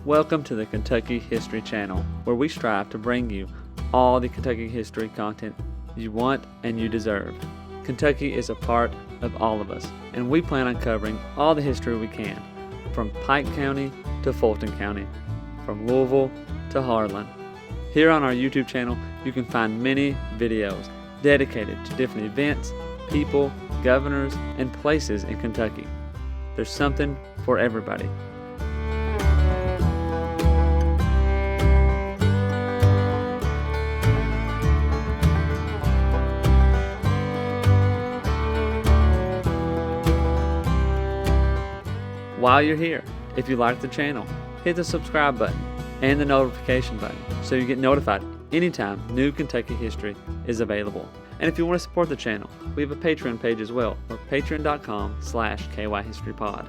Welcome to the Kentucky History Channel, where we strive to bring you all the Kentucky history content you want and you deserve. Kentucky is a part of all of us, and we plan on covering all the history we can, from Pike County to Fulton County, from Louisville to Harlan. Here on our YouTube channel, you can find many videos dedicated to different events, people, governors, and places in Kentucky. There's something for everybody. While you're here, if you like the channel, hit the subscribe button and the notification button so you get notified anytime new Kentucky history is available. And if you want to support the channel, we have a Patreon page as well, or patreon.com/KYHistoryPod.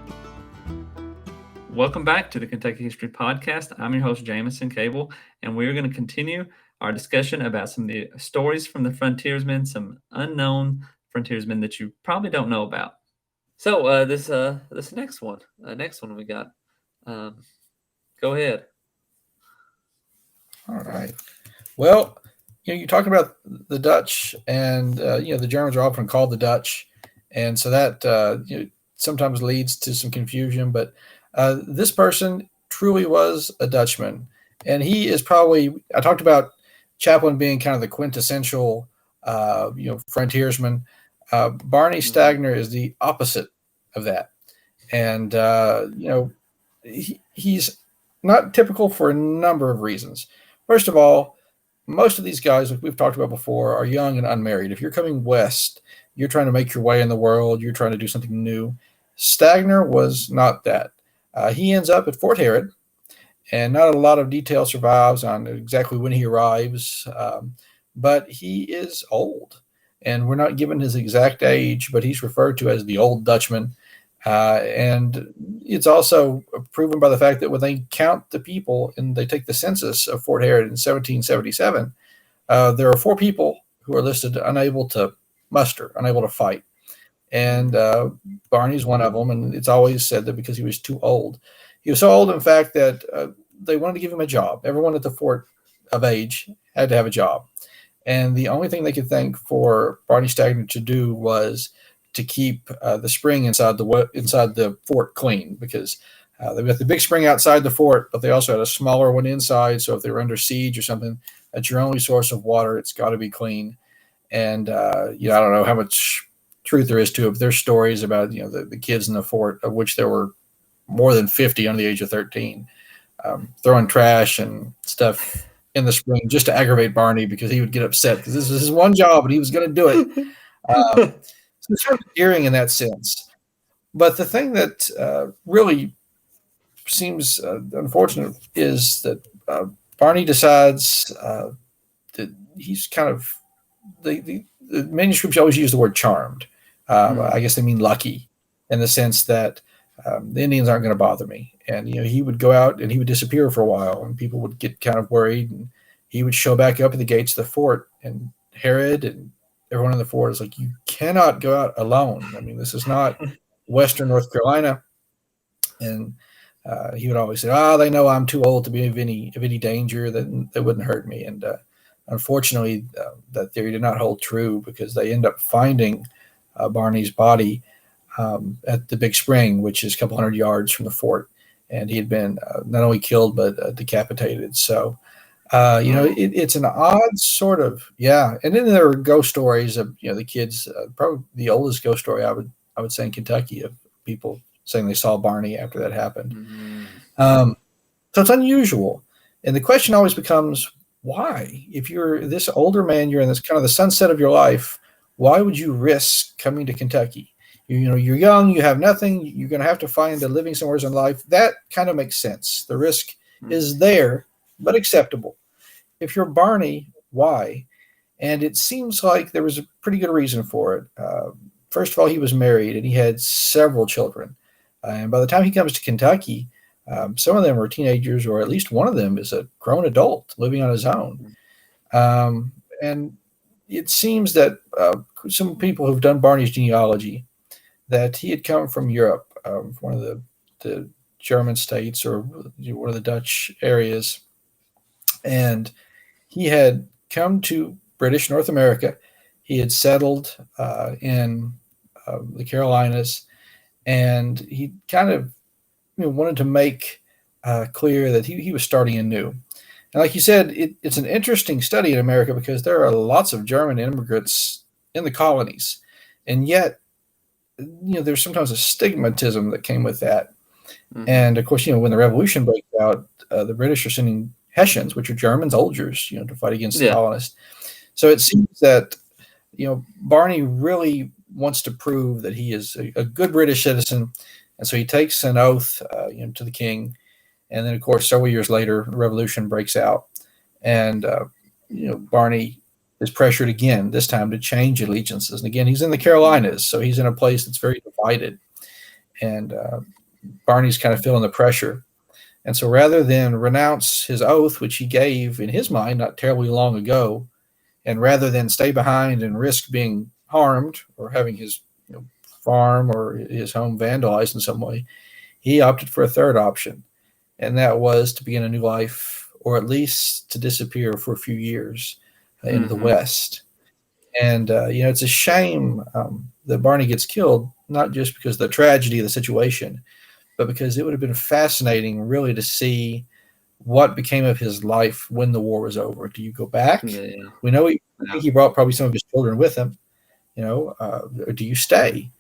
Welcome back to the Kentucky History Podcast. I'm your host, Jamison Cable, and we're going to continue our discussion about some of the stories from the frontiersmen, some unknown frontiersmen that you probably don't know about. So this next one we got. Go ahead. All right. Well, you're talking about the Dutch, and the Germans are often called the Dutch, and so that sometimes leads to some confusion. But this person truly was a Dutchman, and he is probably. I talked about Chaplin being kind of the quintessential, frontiersman. Barney Stagner is the opposite of that. And, he's not typical for a number of reasons. First of all, most of these guys, like we've talked about before, are young and unmarried. If you're coming west, you're trying to make your way in the world, you're trying to do something new. Stagner was not that. He ends up at Fort Herod, and not a lot of detail survives on exactly when he arrives, but he is old. And we're not given his exact age, but he's referred to as the Old Dutchman. And it's also proven by the fact that when they count the people and they take the census of Fort Herod in 1777, there are 4 people who are listed unable to muster, unable to fight. And Barney's one of them, and it's always said that because he was too old. He was so old, in fact, that they wanted to give him a job. Everyone at the fort of age had to have a job. And the only thing they could think for Barney Stagner to do was to keep the spring inside the fort clean, because they've got the big spring outside the fort, but they also had a smaller one inside. So if they were under siege or something, that's your only source of water. It's got to be clean. And I don't know how much truth there is to it, but there's stories about the kids in the fort, of which there were more than 50 under the age of 13, throwing trash and stuff in the spring just to aggravate Barney, because he would get upset because this was his one job and he was going to do it. So it's sort of endearing in that sense. But the thing that really seems unfortunate is that Barney decides that he's kind of the manuscripts always use the word charmed. I guess they mean lucky, in the sense that the Indians aren't going to bother me. And, he would go out and he would disappear for a while, and people would get kind of worried, and he would show back up at the gates of the fort, and Herod and everyone in the fort is like, you cannot go out alone. I mean, this is not Western North Carolina. And he would always say, they know I'm too old to be of any danger, that they wouldn't hurt me. And unfortunately, that theory did not hold true, because they end up finding Barney's body at the Big Spring, which is a couple hundred yards from the fort. And he had been not only killed, but decapitated. So, it's an odd sort of, yeah. And then there were ghost stories of, the kids, probably the oldest ghost story I would say in Kentucky, of people saying they saw Barney after that happened. Mm-hmm. So it's unusual. And the question always becomes, why? If you're this older man, you're in this kind of the sunset of your life, why would you risk coming to Kentucky? You're young, you have nothing, you're going to have to find a living somewhere in life. That kind of makes sense. The risk is there, but acceptable. If you're Barney, why? And it seems like there was a pretty good reason for it. First of all, he was married, and he had several children. And by the time he comes to Kentucky, some of them are teenagers, or at least one of them is a grown adult living on his own. And it seems that some people who've done Barney's genealogy, that he had come from Europe, one of the German states or one of the Dutch areas, and he had come to British North America. He had settled in the Carolinas, and he kind of wanted to make clear that he was starting anew. And like you said, it's an interesting study in America because there are lots of German immigrants in the colonies, and yet there's sometimes a stigmatism that came with that. Mm-hmm. And of course, when the revolution breaks out, the British are sending Hessians, which are German soldiers, to fight against the colonists. So it seems that Barney really wants to prove that he is a good British citizen, and so he takes an oath, to the king. And then, of course, several years later, the revolution breaks out, and Barney is pressured again, this time to change allegiances. And again, he's in the Carolinas, so he's in a place that's very divided, and Barney's kind of feeling the pressure. And so rather than renounce his oath, which he gave in his mind not terribly long ago, and rather than stay behind and risk being harmed or having his farm or his home vandalized in some way, he opted for a third option, and that was to begin a new life, or at least to disappear for a few years into the West. And it's a shame that Barney gets killed, not just because of the tragedy of the situation, but because it would have been fascinating really to see what became of his life when the war was over. Do you go back? Yeah. We know he brought probably some of his children with him, or do you stay?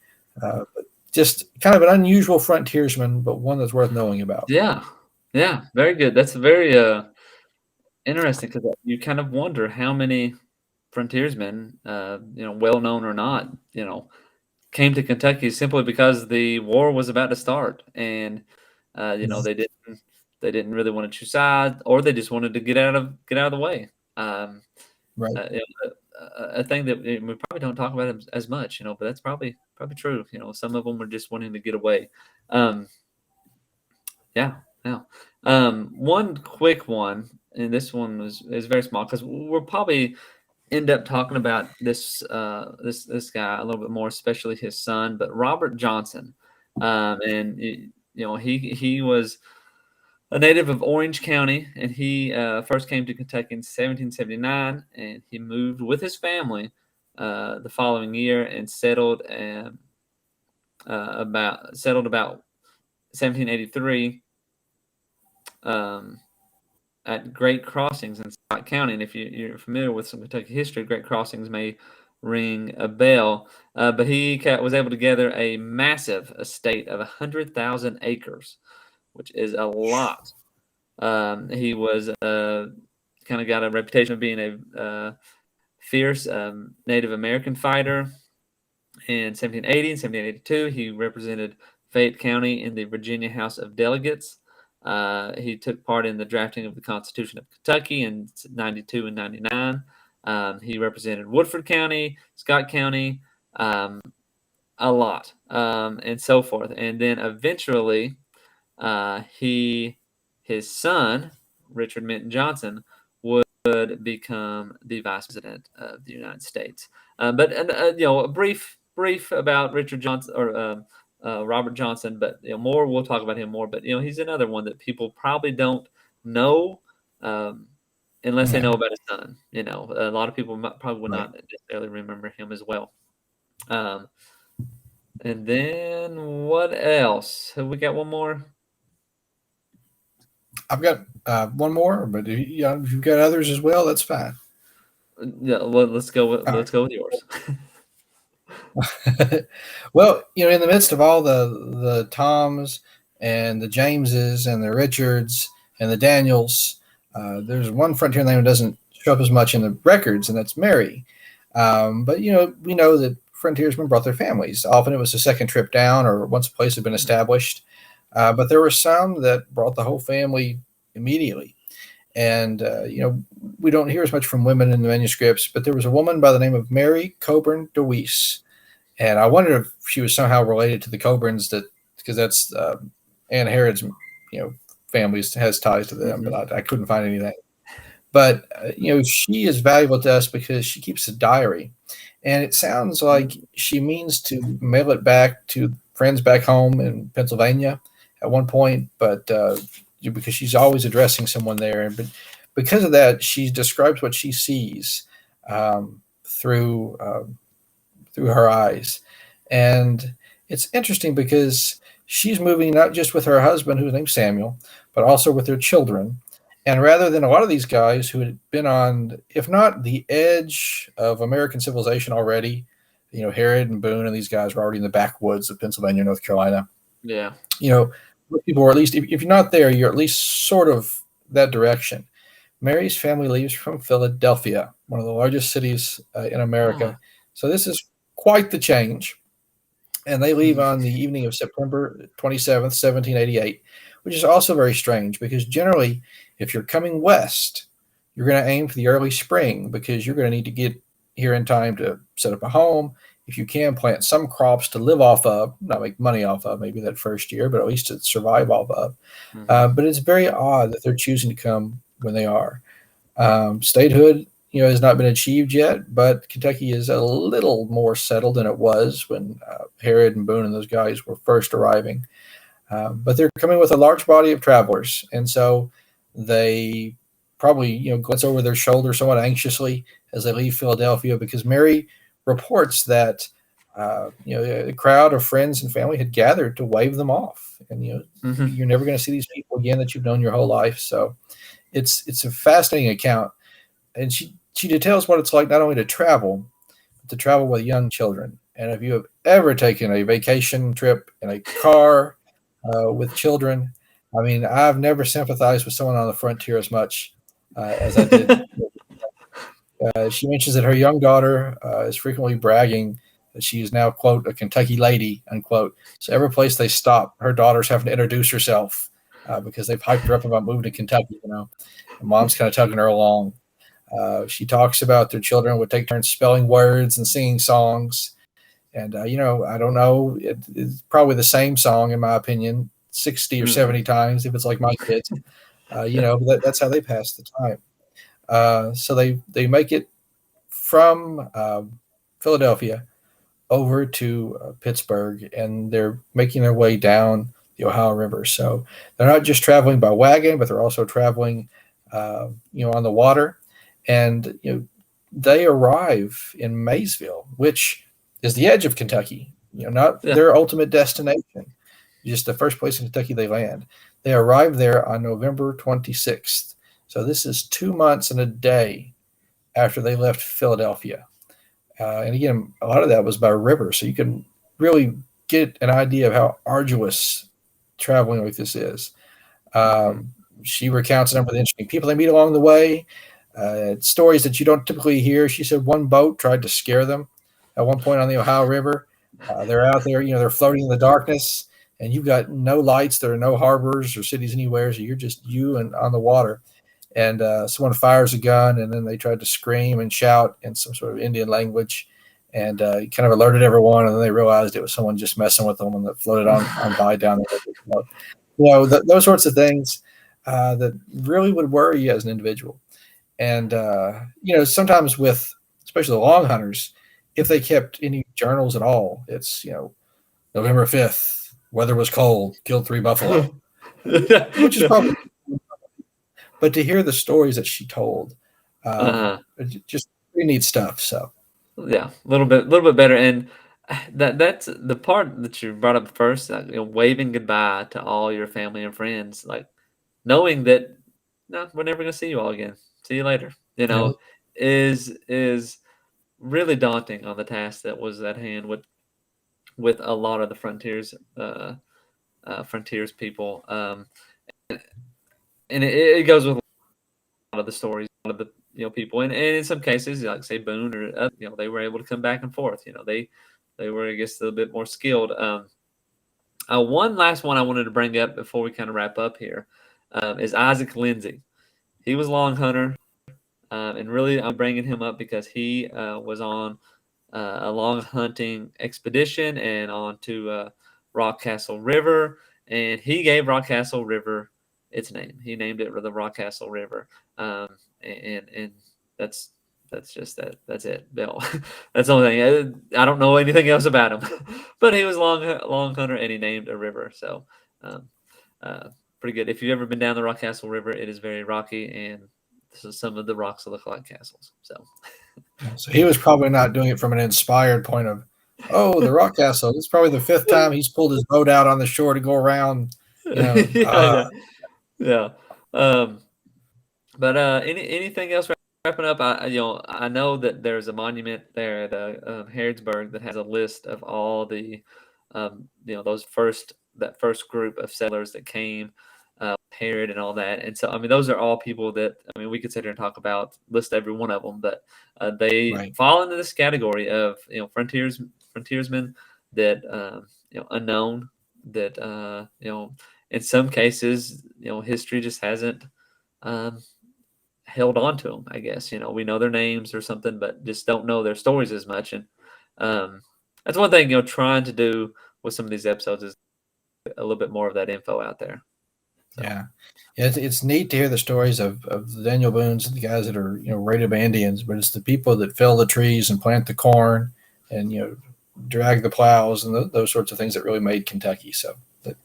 But just kind of an unusual frontiersman, but one that's worth knowing about. Yeah. Very good. That's very interesting, because you kind of wonder how many frontiersmen, well known or not, came to Kentucky simply because the war was about to start, and they didn't really want to choose sides, or they just wanted to get out of the way. Right. A thing that we probably don't talk about as much, but that's probably true. Some of them were just wanting to get away. Yeah. One quick one, and this one is very small, because we'll probably end up talking about this guy a little bit more, especially his son, but Robert Johnson, and he was a native of Orange County, and he first came to Kentucky in 1779, and he moved with his family the following year and settled about 1783 at Great Crossings in Scott County. And if you're familiar with some Kentucky history, Great Crossings may ring a bell. But he was able to gather a massive estate of 100,000 acres, which is a lot. He was kind of got a reputation of being a fierce Native American fighter. In 1780 and 1782, he represented Fayette County in the Virginia House of Delegates. He took part in the drafting of the Constitution of Kentucky in 92 and 99. He represented Woodford County, Scott County, a lot, and so forth. And then eventually, his son, Richard Minton Johnson, would become the vice president of the United States. But a brief about Richard Johnson, or Robert Johnson, but more, we'll talk about him more. But he's another one that people probably don't know unless they know about his son. A lot of people probably would not necessarily remember him as well. And then what else? Have we got one more? I've got one more, but if you've got others as well, that's fine. Yeah, well, let's go with yours. Well, in the midst of all the Toms and the Jameses and the Richards and the Daniels, there's one frontier name that doesn't show up as much in the records, and that's Mary. But we know that frontiersmen brought their families. Often it was a second trip down, or once a place had been established. But there were some that brought the whole family immediately. And, we don't hear as much from women in the manuscripts, but there was a woman by the name of Mary Coburn Deweese. And I wonder if she was somehow related to the Coburns, because that's Anne Herod's, family has ties to them, but I couldn't find anything. But, she is valuable to us because she keeps a diary. And it sounds like she means to mail it back to friends back home in Pennsylvania, at one point, but because she's always addressing someone there, and but because of that, she describes what she sees through through her eyes, and it's interesting because she's moving not just with her husband, who's named Samuel, but also with their children. And rather than a lot of these guys who had been on, if not the edge of American civilization already, Herod and Boone and these guys were already in the backwoods of Pennsylvania, North Carolina. Yeah. People were at least, if you're not there, you're at least sort of that direction. Mary's family leaves from Philadelphia, one of the largest cities in America. So this is quite the change. And they leave on the evening of September 27th, 1788, which is also very strange because generally, if you're coming west, you're going to aim for the early spring because you're going to need to get here in time to set up a home. If you can, plant some crops to live off of, not make money off of maybe that first year, but at least to survive off of. But it's very odd that they're choosing to come when they are. Statehood, has not been achieved yet, but Kentucky is a little more settled than it was when Herod and Boone and those guys were first arriving. But they're coming with a large body of travelers, and so they probably, glance over their shoulder somewhat anxiously as they leave Philadelphia because Mary reports that, a crowd of friends and family had gathered to wave them off, and you're never going to see these people again that you've known your whole life. So it's a fascinating account, and she details what it's like not only to travel, but to travel with young children. And if you have ever taken a vacation trip in a car with children, I mean, I've never sympathized with someone on the frontier as much as I did. She mentions that her young daughter is frequently bragging that she is now, quote, a Kentucky lady, unquote. So every place they stop, her daughter's having to introduce herself because they've hyped her up about moving to Kentucky, And mom's kind of tugging her along. She talks about their children would take turns spelling words and singing songs. And, I don't know, it's probably the same song, in my opinion, 60 or 70 times if it's like my kids. But that's how they pass the time. So they make it from Philadelphia over to Pittsburgh, and they're making their way down the Ohio River. So they're not just traveling by wagon, but they're also traveling, on the water. And they arrive in Maysville, which is the edge of Kentucky. Not their ultimate destination, just the first place in Kentucky they land. They arrive there on November 26th. So this is 2 months and a day after they left Philadelphia. And again, a lot of that was by river, so you can really get an idea of how arduous traveling like this is. She recounts a number of interesting people they meet along the way. Stories that you don't typically hear. She said one boat tried to scare them at one point on the Ohio River. They're out there, they're floating in the darkness, and you've got no lights. There are no harbors or cities anywhere, so you're just you and on the water. And someone fires a gun, and then they tried to scream and shout in some sort of Indian language, and kind of alerted everyone. And then they realized it was someone just messing with them, and that floated on by down the river. Those sorts of things that really would worry you as an individual. And, sometimes with, especially the long hunters, if they kept any journals at all, it's, November 5th, weather was cold, killed 3 buffalo, which is probably, but to hear the stories that she told, just pretty neat stuff. So, yeah, a little bit better. And that's the part that you brought up first, waving goodbye to all your family and friends, like knowing that, no, we're never going to see you all again. See you later. Is really daunting on the task that was at hand with a lot of the frontiers people. And it goes with a lot of the stories, a lot of the people, and in some cases, like say Boone or they were able to come back and forth. They were, I guess, a little bit more skilled. One last one I wanted to bring up before we kind of wrap up here is Isaac Lindsay. He was a long hunter. And really, I'm bringing him up because he was on a long hunting expedition and on to Rockcastle River, and he gave Rockcastle River its name. He named it the Rockcastle River, and that's just that. That's it, Bill. That's the only thing. I don't know anything else about him, but he was long hunter, and he named a river. So pretty good. If you've ever been down the Rockcastle River, it is very rocky, and so some of the rocks look like castles. So he was probably not doing it from an inspired point of, oh, the rock castle. It's probably the fifth time he's pulled his boat out on the shore to go around. Yeah. But anything else wrapping up? I know that there's a monument there at Harrodsburg that has a list of all the that first group of settlers that came, Herod and all that. And so, I mean, those are all people that, I mean, we could sit here and talk about, list every one of them, but they fall into this category of, frontiersmen that, unknown, that, in some cases, history just hasn't held on to them, I guess. We know their names or something, but just don't know their stories as much. And that's one thing, trying to do with some of these episodes is a little bit more of that info out there. So. Yeah, it's neat to hear the stories of the Daniel Boones and the guys that are raided by Indians, but it's the people that fell the trees and plant the corn and drag the plows and those sorts of things that really made Kentucky. So that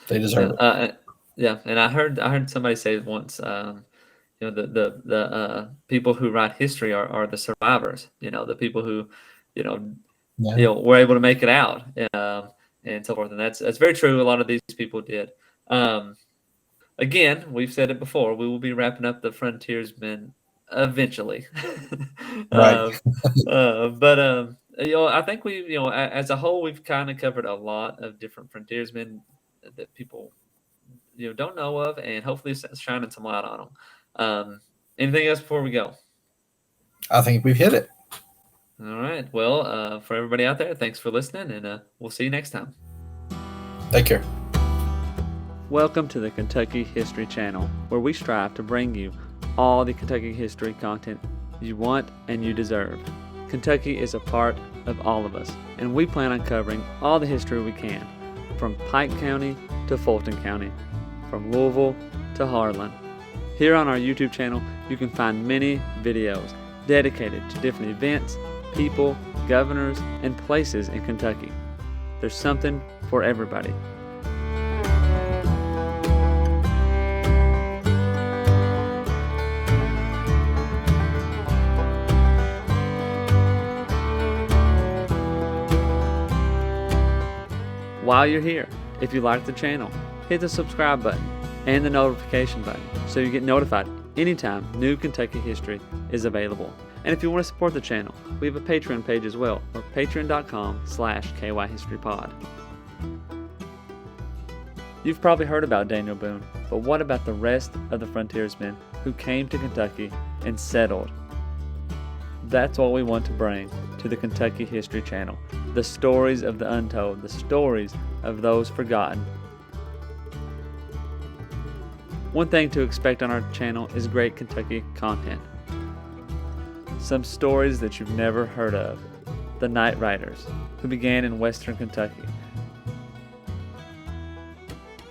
they deserve it. Yeah, and I heard somebody say once, the people who write history are the survivors. The people who were able to make it out, and so forth. And that's very true. A lot of these people did. Again, we've said it before. We will be wrapping up the Frontiersmen eventually. Right. I think we, as a whole, we've kind of covered a lot of different frontiersmen that people, don't know of, and hopefully it's shining some light on them. Anything else before we go? I think we've hit it. All right. Well, for everybody out there, thanks for listening, and we'll see you next time. Take care. Welcome to the Kentucky History Channel, where we strive to bring you all the Kentucky history content you want and you deserve. Kentucky is a part of all of us, and we plan on covering all the history we can, from Pike County to Fulton County, from Louisville to Harlan. Here on our YouTube channel, you can find many videos dedicated to different events, people, governors, and places in Kentucky. There's something for everybody. While you're here, if you like the channel, hit the subscribe button and the notification button so you get notified anytime new Kentucky history is available. And if you want to support the channel, we have a Patreon page as well, or patreon.com/KYHistoryPod. You've probably heard about Daniel Boone, but what about the rest of the frontiersmen who came to Kentucky and settled? That's what we want to bring to the Kentucky History Channel. The stories of the untold, the stories of those forgotten. One thing to expect on our channel is great Kentucky content. Some stories that you've never heard of. The Night Riders, who began in western Kentucky.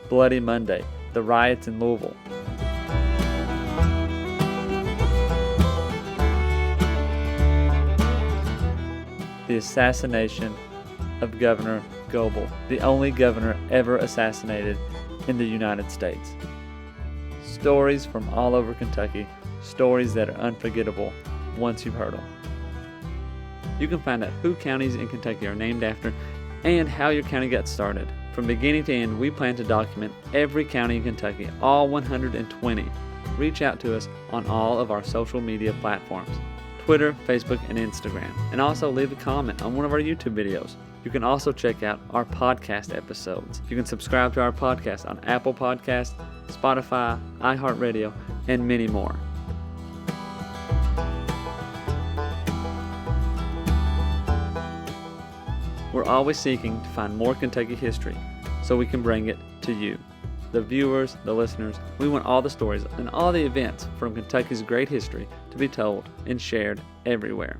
Bloody Monday, the riots in Louisville. The assassination of Governor Goebel, the only governor ever assassinated in the United States. Stories from all over Kentucky, stories that are unforgettable once you've heard them. You can find out who counties in Kentucky are named after and how your county got started. From beginning to end, we plan to document every county in Kentucky, all 120. Reach out to us on all of our social media platforms. Twitter, Facebook, and Instagram. And also leave a comment on one of our YouTube videos. You can also check out our podcast episodes. You can subscribe to our podcast on Apple Podcasts, Spotify, iHeartRadio, and many more. We're always seeking to find more Kentucky history so we can bring it to you. The viewers, the listeners, we want all the stories and all the events from Kentucky's great history to be told and shared everywhere.